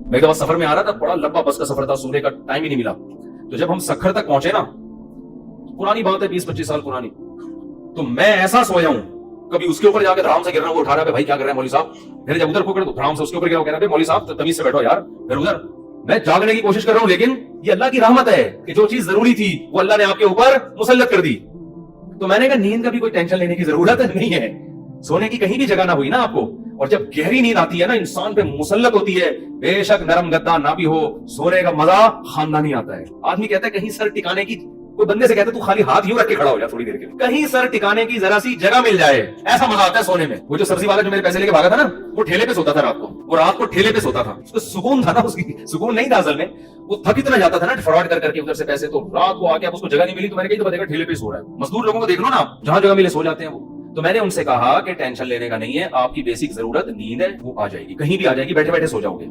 मैं एक दफा सफर में आ रहा था, बड़ा लंबा बस का सफर था, सोने का टाइम ही नहीं मिला। तो जब हम सखर तक पहुंचे ना, पुरानी बात है, 20-25 साल पुरानी, तो मैं ऐसा सोया हूं, कभी उसके ऊपर जाकर धड़ाम से गिर रहा हूं, वो उठा रहा है, भाई क्या कर रहे हैं मौलवी साहब। फिर जब उधर पकड़ तो धड़ाम से उसके ऊपर गिरा, कह रहा है मौलवी साहब तमीज से बैठो यार। फिर उधर मैं जागने की कोशिश कर रहा हूं, लेकिन ये अल्लाह की रहमत है कि जो चीज जरूरी थी वो अल्लाह ने आपके ऊपर मुसल्लत कर दी। तो मैंने कहा नींद का भी कोई टेंशन लेने की जरूरत नहीं है, सोने की कहीं भी जगह ना हुई ना आपको। और जब गहरी नींद आती है ना, इंसान पे मुसल्लत होती है, बेशक नरम गद्दा ना भी हो, सोने का मजा खानदानी आता है। आदमी कहता है कहीं सर टिकाने की, कोई बंदे से कहता है तू खाली हाथ यूं रख के खड़ा हो जा थोड़ी देर के लिए, कहीं सर टिकाने की जरा सी जगह मिल जाए, ऐसा मजा आता है सोने में। वो जो सब्जी वाला जो मेरे पैसे लेके भागा था ना, वो ठेले पे सोता था रात को, वो रात को ठेले पे सोता था, उसको सुकून था ना, उसकी सुकून नहीं था असल में, वो थक इतना जाता था ना फ्रॉड कर करके उधर से पैसे, तो रात को आके अब उसको जगह नहीं मिली, तो मैंने कही तो बतेगा ठेले पे सो रहा है। मजदूर लोगों को देख लो ना, जहां जगह मिले सो जाते हैं वो। तो मैंने उनसे कहा कि टेंशन लेने का नहीं है, आपकी बेसिक जरूरत नींद है, वो आ जाएगी, कहीं भी आ जाएगी, बैठे बैठे सो जाओगे।